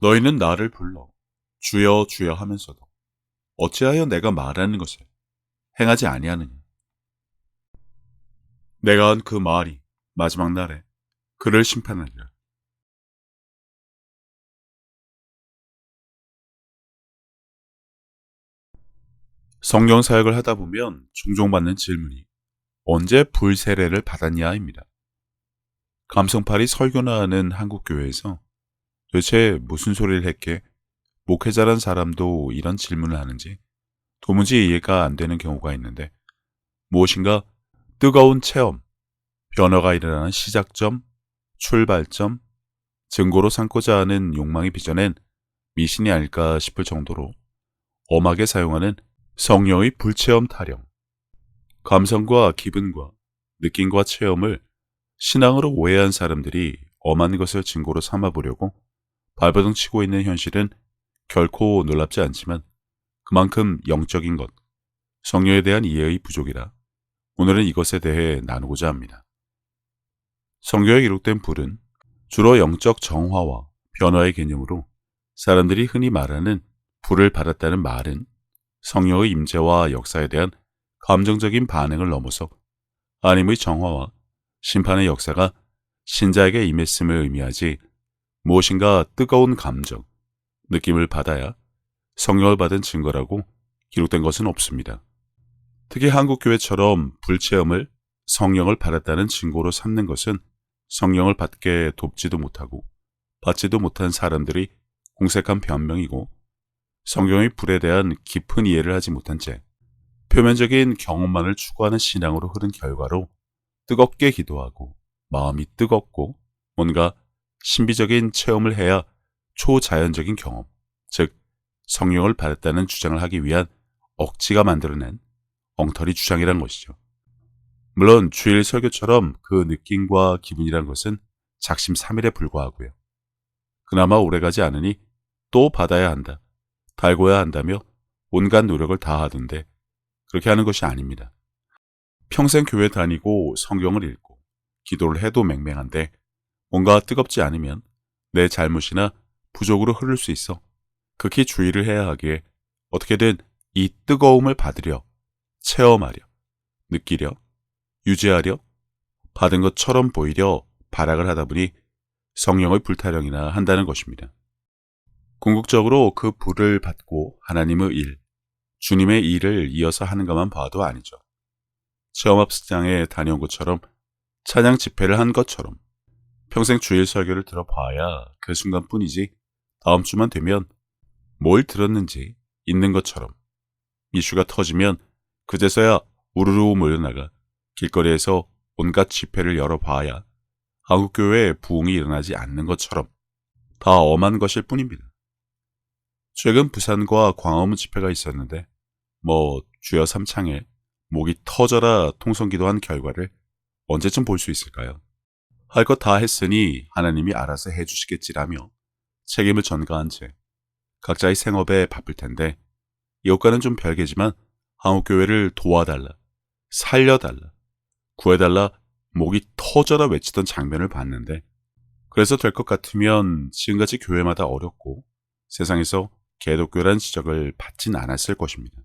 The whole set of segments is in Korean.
너희는 나를 불러 주여 주여 하면서도 어찌하여 내가 말하는 것을 행하지 아니하느냐. 내가 한 그 말이 마지막 날에 그를 심판하리라. 성경 사역을 하다 보면 종종 받는 질문이 언제 불 세례를 받았냐입니다. 감성팔이 설교나 하는 한국 교회에서 도대체 무슨 소리를 했기에 목회자란 사람도 이런 질문을 하는지 도무지 이해가 안 되는 경우가 있는데, 무엇인가 뜨거운 체험, 변화가 일어나는 시작점, 출발점, 증거로 삼고자 하는 욕망이 빚어낸 미신이 아닐까 싶을 정도로 엄하게 사용하는 성령의 불체험 타령, 감성과 기분과 느낌과 체험을 신앙으로 오해한 사람들이 엄한 것을 증거로 삼아보려고 발버둥 치고 있는 현실은 결코 놀랍지 않지만 그만큼 영적인 것, 성령에 대한 이해의 부족이라 오늘은 이것에 대해 나누고자 합니다. 성경에 기록된 불은 주로 영적 정화와 변화의 개념으로 사람들이 흔히 말하는 불을 받았다는 말은 성령의 임재와 역사에 대한 감정적인 반응을 넘어서 하나님의 정화와 심판의 역사가 신자에게 임했음을 의미하지, 무엇인가 뜨거운 감정, 느낌을 받아야 성령을 받은 증거라고 기록된 것은 없습니다. 특히 한국교회처럼 불체험을 성령을 받았다는 증거로 삼는 것은 성령을 받게 돕지도 못하고 받지도 못한 사람들이 공색한 변명이고, 성경의 불에 대한 깊은 이해를 하지 못한 채 표면적인 경험만을 추구하는 신앙으로 흐른 결과로 뜨겁게 기도하고 마음이 뜨겁고 뭔가 신비적인 체험을 해야 초자연적인 경험, 즉 성령을 받았다는 주장을 하기 위한 억지가 만들어낸 엉터리 주장이란 것이죠. 물론 주일 설교처럼 그 느낌과 기분이란 것은 작심삼일에 불과하고요. 그나마 오래가지 않으니 또 받아야 한다, 달고야 한다며 온갖 노력을 다하던데 그렇게 하는 것이 아닙니다. 평생 교회 다니고 성경을 읽고 기도를 해도 맹맹한데 뭔가 뜨겁지 않으면 내 잘못이나 부족으로 흐를 수 있어 극히 주의를 해야 하기에 어떻게든 이 뜨거움을 받으려, 체험하려, 느끼려, 유지하려, 받은 것처럼 보이려 발악을 하다 보니 성령의 불타령이나 한다는 것입니다. 궁극적으로 그 불을 받고 하나님의 일, 주님의 일을 이어서 하는 것만 봐도 아니죠. 체험합숙장에 다녀온 것처럼, 찬양 집회를 한 것처럼 평생 주일 설교를 들어봐야 그 순간뿐이지 다음 주만 되면 뭘 들었는지 있는 것처럼 이슈가 터지면 그제서야 우르르 몰려나가 길거리에서 온갖 집회를 열어봐야 한국교회에 부흥이 일어나지 않는 것처럼 다 엄한 것일 뿐입니다. 최근 부산과 광화문 집회가 있었는데 주여 삼창에 목이 터져라 통성기도한 결과를 언제쯤 볼 수 있을까요? 할 것 다 했으니 하나님이 알아서 해주시겠지라며 책임을 전가한 채 각자의 생업에 바쁠 텐데, 이것과는 좀 별개지만 한국교회를 도와달라, 살려달라, 구해달라, 목이 터져라 외치던 장면을 봤는데, 그래서 될 것 같으면 지금같이 교회마다 어렵고 세상에서 개독교란 지적을 받진 않았을 것입니다.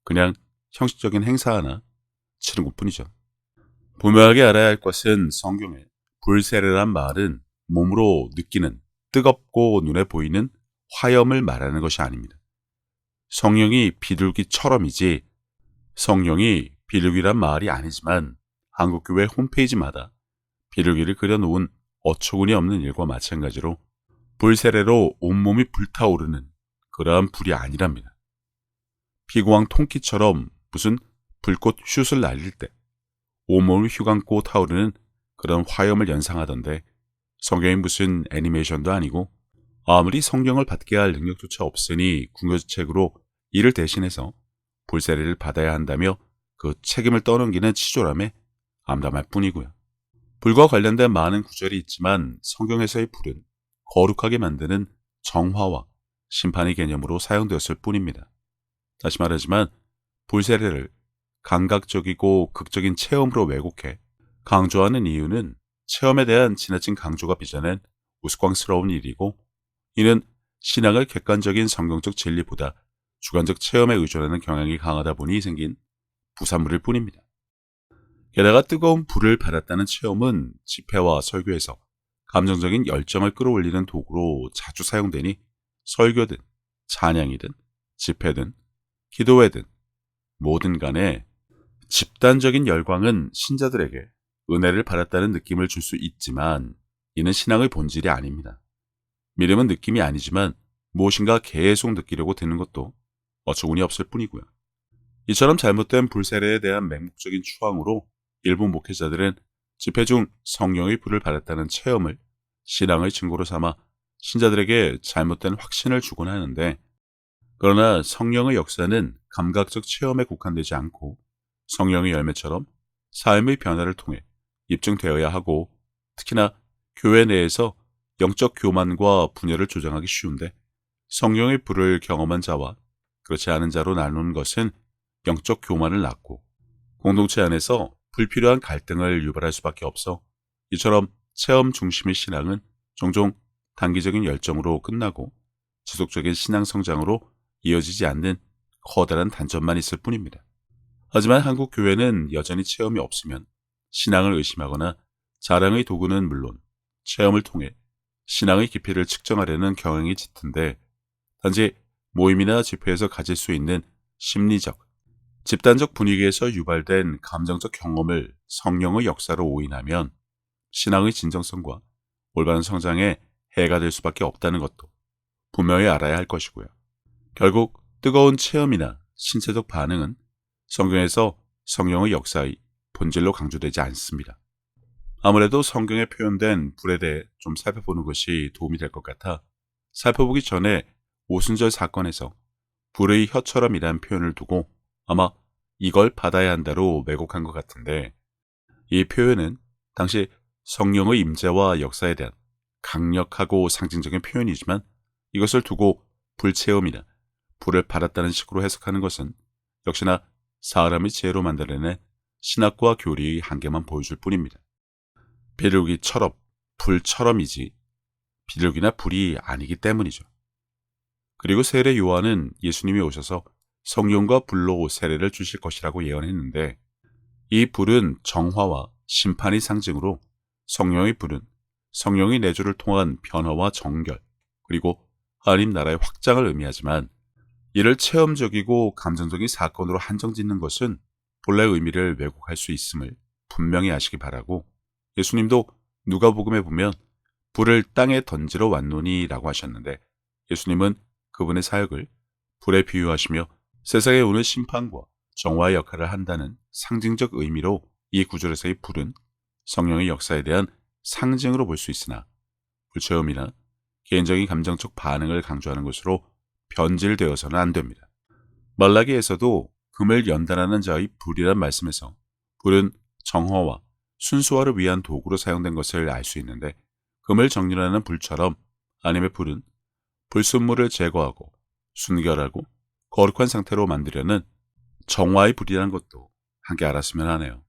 그냥 형식적인 행사 하나 치른 것뿐이죠. 분명하게 알아야 할 것은 성경에 불세례란 말은 몸으로 느끼는 뜨겁고 눈에 보이는 화염을 말하는 것이 아닙니다. 성령이 비둘기처럼이지, 성령이 비둘기란 말이 아니지만 한국교회 홈페이지마다 비둘기를 그려놓은 어처구니 없는 일과 마찬가지로 불세례로 온몸이 불타오르는 그러한 불이 아니랍니다. 피구왕 통키처럼 무슨 불꽃 슛을 날릴 때 온몸을 휘감고 타오르는 그런 화염을 연상하던데, 성경이 무슨 애니메이션도 아니고 아무리 성령을 받게 할 능력조차 없으니 궁여지책으로 이를 대신해서 불세례를 받아야 한다며 그 책임을 떠넘기는 치졸함에 암담할 뿐이고요. 불과 관련된 많은 구절이 있지만 성경에서의 불은 거룩하게 만드는 정화와 심판의 개념으로 사용되었을 뿐입니다. 다시 말하지만 불세례를 감각적이고 극적인 체험으로 왜곡해 강조하는 이유는 체험에 대한 지나친 강조가 빚어낸 우스꽝스러운 일이고, 이는 신앙을 객관적인 성경적 진리보다 주관적 체험에 의존하는 경향이 강하다 보니 생긴 부산물일 뿐입니다. 게다가 뜨거운 불을 받았다는 체험은 집회와 설교에서 감정적인 열정을 끌어올리는 도구로 자주 사용되니 설교든 찬양이든 집회든 기도회든 뭐든 간에 집단적인 열광은 신자들에게 은혜를 받았다는 느낌을 줄 수 있지만 이는 신앙의 본질이 아닙니다. 믿음은 느낌이 아니지만 무엇인가 계속 느끼려고 드는 것도 어처구니 없을 뿐이고요. 이처럼 잘못된 불세례에 대한 맹목적인 추앙으로 일부 목회자들은 집회 중 성령의 불을 받았다는 체험을 신앙의 증거로 삼아 신자들에게 잘못된 확신을 주곤 하는데, 그러나 성령의 역사는 감각적 체험에 국한되지 않고 성령의 열매처럼 삶의 변화를 통해 입증되어야 하고, 특히나 교회 내에서 영적 교만과 분열을 조장하기 쉬운데 성령의 불을 경험한 자와 그렇지 않은 자로 나누는 것은 영적 교만을 낳고 공동체 안에서 불필요한 갈등을 유발할 수밖에 없어 이처럼 체험 중심의 신앙은 종종 단기적인 열정으로 끝나고 지속적인 신앙 성장으로 이어지지 않는 커다란 단점만 있을 뿐입니다. 하지만 한국 교회는 여전히 체험이 없으면 신앙을 의심하거나 자랑의 도구는 물론 체험을 통해 신앙의 깊이를 측정하려는 경향이 짙은데, 단지 모임이나 집회에서 가질 수 있는 심리적, 집단적 분위기에서 유발된 감정적 경험을 성령의 역사로 오인하면 신앙의 진정성과 올바른 성장에 해가 될 수밖에 없다는 것도 분명히 알아야 할 것이고요. 결국 뜨거운 체험이나 신체적 반응은 성경에서 성령의 역사의 본질로 강조되지 않습니다. 아무래도 성경에 표현된 불에 대해 좀 살펴보는 것이 도움이 될 것 같아 살펴보기 전에 오순절 사건에서 불의 혀처럼이라는 표현을 두고 아마 이걸 받아야 한다로 왜곡한 것 같은데, 이 표현은 당시 성령의 임재와 역사에 대한 강력하고 상징적인 표현이지만 이것을 두고 불체험이나 불을 받았다는 식으로 해석하는 것은 역시나 사람의 지혜로 만들어낸 신학과 교리의 한계만 보여줄 뿐입니다. 비둘기처럼 불처럼이지 비둘기나 불이 아니기 때문이죠. 그리고 세례 요한은 예수님이 오셔서 성령과 불로 세례를 주실 것이라고 예언했는데, 이 불은 정화와 심판의 상징으로 성령의 불은 성령의 내주를 통한 변화와 정결 그리고 하나님 나라의 확장을 의미하지만, 이를 체험적이고 감정적인 사건으로 한정짓는 것은 본래 의미를 왜곡할 수 있음을 분명히 아시기 바라고, 예수님도 누가복음에 보면 불을 땅에 던지러 왔노니 라고 하셨는데, 예수님은 그분의 사역을 불에 비유하시며 세상에 오는 심판과 정화의 역할을 한다는 상징적 의미로 이 구절에서의 불은 성령의 역사에 대한 상징으로 볼 수 있으나 불체험이나 개인적인 감정적 반응을 강조하는 것으로 변질되어서는 안 됩니다. 말라기에서도 금을 연단하는 자의 불이란 말씀에서 불은 정화와 순수화를 위한 도구로 사용된 것을 알 수 있는데, 금을 정렬하는 불처럼 하나님의 불은 불순물을 제거하고 순결하고 거룩한 상태로 만들려는 정화의 불이라는 것도 함께 알았으면 하네요.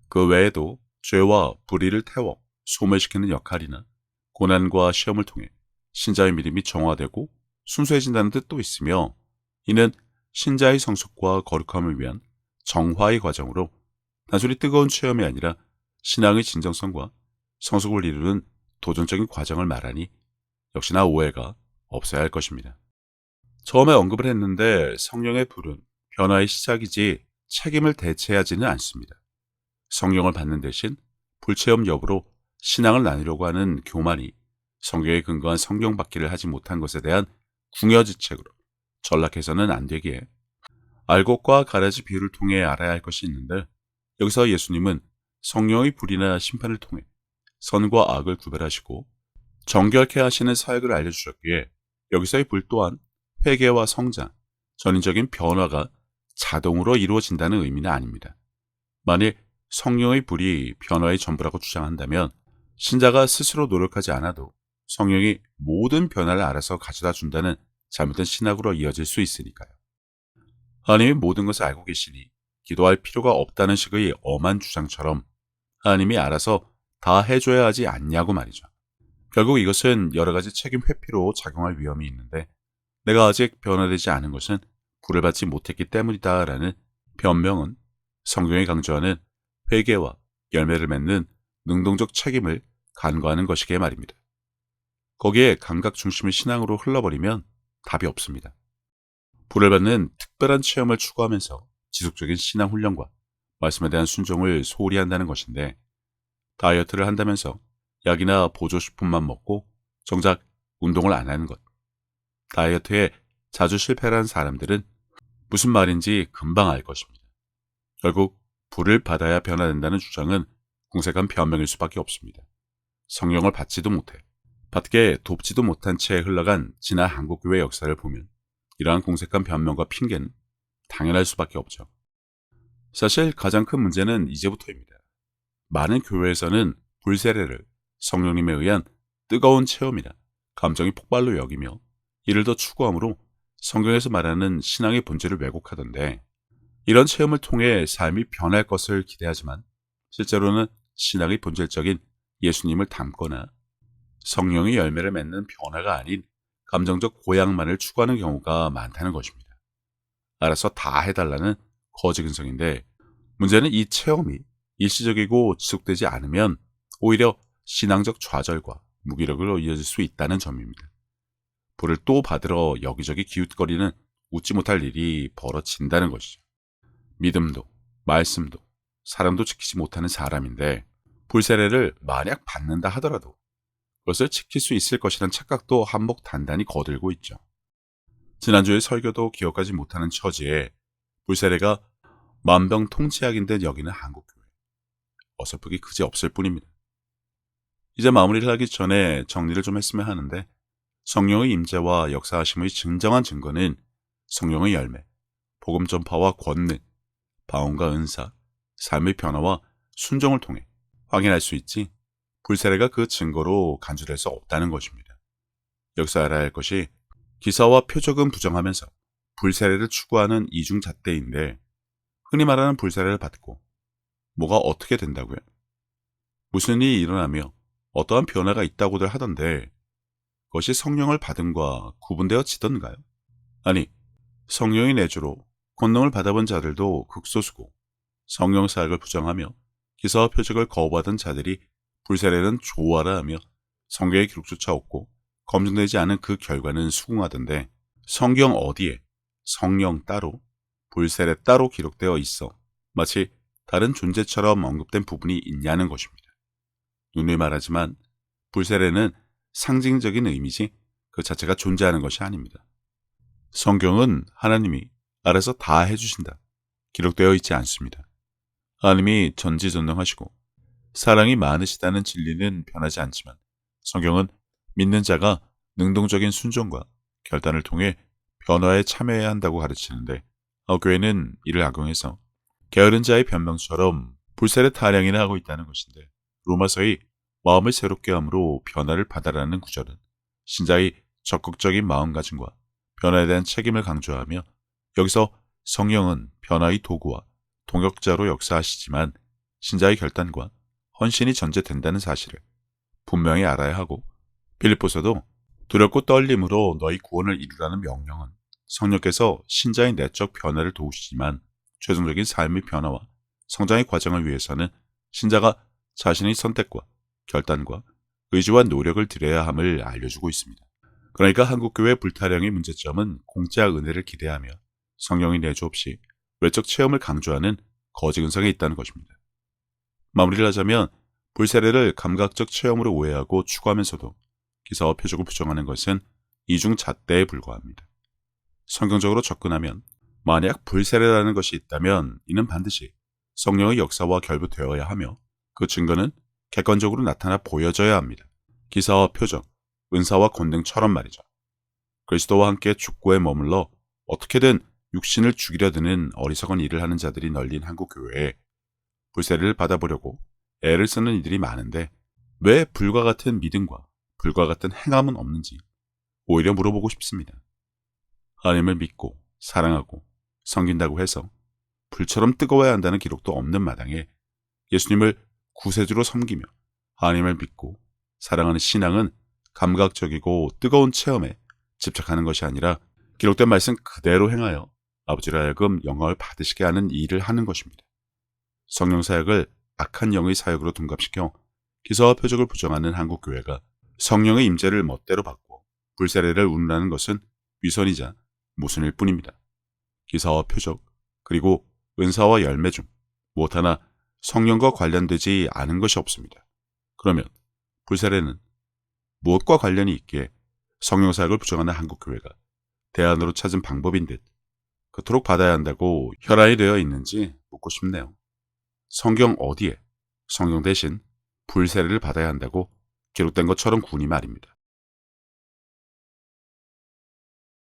그 외에도 죄와 불의를 태워 소멸시키는 역할이나 고난과 시험을 통해 신자의 믿음이 정화되고 순수해진다는 뜻도 있으며, 이는 신자의 성숙과 거룩함을 위한 정화의 과정으로 단순히 뜨거운 체험이 아니라 신앙의 진정성과 성숙을 이루는 도전적인 과정을 말하니 역시나 오해가 없어야 할 것입니다. 처음에 언급을 했는데 성령의 불은 변화의 시작이지 책임을 대체하지는 않습니다. 성령을 받는 대신 불체험 여부로 신앙을 나누려고 하는 교만이 성경에 근거한 성경 받기를 하지 못한 것에 대한 궁여지책으로 전락해서는 안 되기에 알곡과 가라지 비유를 통해 알아야 할 것이 있는데, 여기서 예수님은 성령의 불이나 심판을 통해 선과 악을 구별하시고 정결케 하시는 사역을 알려주셨기에 여기서의 불 또한 회개와 성장, 전인적인 변화가 자동으로 이루어진다는 의미는 아닙니다. 만일 성령의 불이 변화의 전부라고 주장한다면 신자가 스스로 노력하지 않아도 성령이 모든 변화를 알아서 가져다 준다는 잘못된 신학으로 이어질 수 있으니까요. 하나님이 모든 것을 알고 계시니 기도할 필요가 없다는 식의 엄한 주장처럼 하나님이 알아서 다 해줘야 하지 않냐고 말이죠. 결국 이것은 여러 가지 책임 회피로 작용할 위험이 있는데 내가 아직 변화되지 않은 것은 불을 받지 못했기 때문이다라는 변명은 성경이 강조하는 회개와 열매를 맺는 능동적 책임을 간과하는 것이기에 말입니다. 거기에 감각 중심의 신앙으로 흘러버리면 답이 없습니다. 불을 받는 특별한 체험을 추구하면서 지속적인 신앙 훈련과 말씀에 대한 순종을 소홀히 한다는 것인데 다이어트를 한다면서 약이나 보조식품만 먹고 정작 운동을 안 하는 것. 다이어트에 자주 실패를 한 사람들은 무슨 말인지 금방 알 것입니다. 결국 불을 받아야 변화된다는 주장은 궁색한 변명일 수밖에 없습니다. 성령을 받지도 못해 받게 돕지도 못한 채 흘러간 지난 한국교회 역사를 보면 이러한 궁색한 변명과 핑계는 당연할 수밖에 없죠. 사실 가장 큰 문제는 이제부터입니다. 많은 교회에서는 불세례를 성령님에 의한 뜨거운 체험이나 감정이 폭발로 여기며 이를 더 추구함으로 성경에서 말하는 신앙의 본질을 왜곡하던데 이런 체험을 통해 삶이 변할 것을 기대하지만 실제로는 신앙의 본질적인 예수님을 닮거나 성령의 열매를 맺는 변화가 아닌 감정적 고향만을 추구하는 경우가 많다는 것입니다. 알아서 다 해달라는 거지 근성인데 문제는 이 체험이 일시적이고 지속되지 않으면 오히려 신앙적 좌절과 무기력으로 이어질 수 있다는 점입니다. 불을 또 받으러 여기저기 기웃거리는 웃지 못할 일이 벌어진다는 것이죠. 믿음도 말씀도 사람도 지키지 못하는 사람인데 불세례를 만약 받는다 하더라도 그것을 지킬 수 있을 것이라는 착각도 한몫 단단히 거들고 있죠. 지난주의 설교도 기억하지 못하는 처지에 불세례가 만병통치약인 듯 여기는 한국교회. 어설프기 그지없을 뿐입니다. 이제 마무리를 하기 전에 정리를 좀 했으면 하는데 성령의 임재와 역사하심의 진정한 증거는 성령의 열매, 복음 전파와 권능, 방언과 은사, 삶의 변화와 순종을 통해 확인할 수 있지 불세례가 그 증거로 간주될 수 없다는 것입니다. 여기서 알아야 할 것이 기사와 표적은 부정하면서 불세례를 추구하는 이중잣대인데 흔히 말하는 불세례를 받고 뭐가 어떻게 된다고요? 무슨 일이 일어나며 어떠한 변화가 있다고들 하던데 그것이 성령을 받음과 구분되어지던가요? 아니, 성령의 내주로 권능을 받아본 자들도 극소수고 성령 사역을 부정하며 기사와 표적을 거부하던 자들이 불세례는 좋아라 하며 성경의 기록조차 없고 검증되지 않은 그 결과는 수긍하던데 성경 어디에 성령 따로 불세례 따로 기록되어 있어 마치 다른 존재처럼 언급된 부분이 있냐는 것입니다. 누누이 말하지만 불세례는 상징적인 의미지 그 자체가 존재하는 것이 아닙니다. 성경은 하나님이 알아서 다 해주신다. 기록되어 있지 않습니다. 하나님이 전지전능하시고 사랑이 많으시다는 진리는 변하지 않지만 성경은 믿는 자가 능동적인 순종과 결단을 통해 변화에 참여해야 한다고 가르치는데 교회는 이를 악용해서 게으른 자의 변명처럼 불세례 타령이나 하고 있다는 것인데 로마서의 마음을 새롭게 함으로 변화를 받아라는 구절은 신자의 적극적인 마음가짐과 변화에 대한 책임을 강조하며 여기서 성령은 변화의 도구와 동역자로 역사하시지만 신자의 결단과 헌신이 전제된다는 사실을 분명히 알아야 하고 빌립보서도 두렵고 떨림으로 너희 구원을 이루라는 명령은 성령께서 신자의 내적 변화를 도우시지만 최종적인 삶의 변화와 성장의 과정을 위해서는 신자가 자신의 선택과 결단과 의지와 노력을 들여야 함을 알려주고 있습니다. 그러니까 한국교회 불타령의 문제점은 공짜 은혜를 기대하며 성령의 내주 없이 외적 체험을 강조하는 거지 근성에 있다는 것입니다. 마무리를 하자면 불세례를 감각적 체험으로 오해하고 추구하면서도 기사와 표적을 부정하는 것은 이중잣대에 불과합니다. 성경적으로 접근하면 만약 불세례라는 것이 있다면 이는 반드시 성령의 역사와 결부되어야 하며 그 증거는 객관적으로 나타나 보여져야 합니다. 기사와 표적, 은사와 권능처럼 말이죠. 그리스도와 함께 죽고에 머물러 어떻게든 육신을 죽이려 드는 어리석은 일을 하는 자들이 널린 한국교회에 불세례를 받아보려고 애를 쓰는 이들이 많은데 왜 불과 같은 믿음과 불과 같은 행함은 없는지 오히려 물어보고 싶습니다. 하나님을 믿고 사랑하고 섬긴다고 해서 불처럼 뜨거워야 한다는 기록도 없는 마당에 예수님을 구세주로 섬기며 하나님을 믿고 사랑하는 신앙은 감각적이고 뜨거운 체험에 집착하는 것이 아니라 기록된 말씀 그대로 행하여 아버지로 하여금 영광을 받으시게 하는 일을 하는 것입니다. 성령 사역을 악한 영의 사역으로 둔갑시켜 기사와 표적을 부정하는 한국 교회가 성령의 임재를 멋대로 받고 불세례를 운운하는 것은 위선이자 모순일 뿐입니다. 기사와 표적 그리고 은사와 열매 중 무엇 하나 성령과 관련되지 않은 것이 없습니다. 그러면 불세례는 무엇과 관련이 있기에 성령 사역을 부정하는 한국 교회가 대안으로 찾은 방법인 듯 그토록 받아야 한다고 혈안이 되어 있는지 묻고 싶네요. 성경 어디에 성령 대신 불세례를 받아야 한다고 기록된 것처럼 구니 말입니다.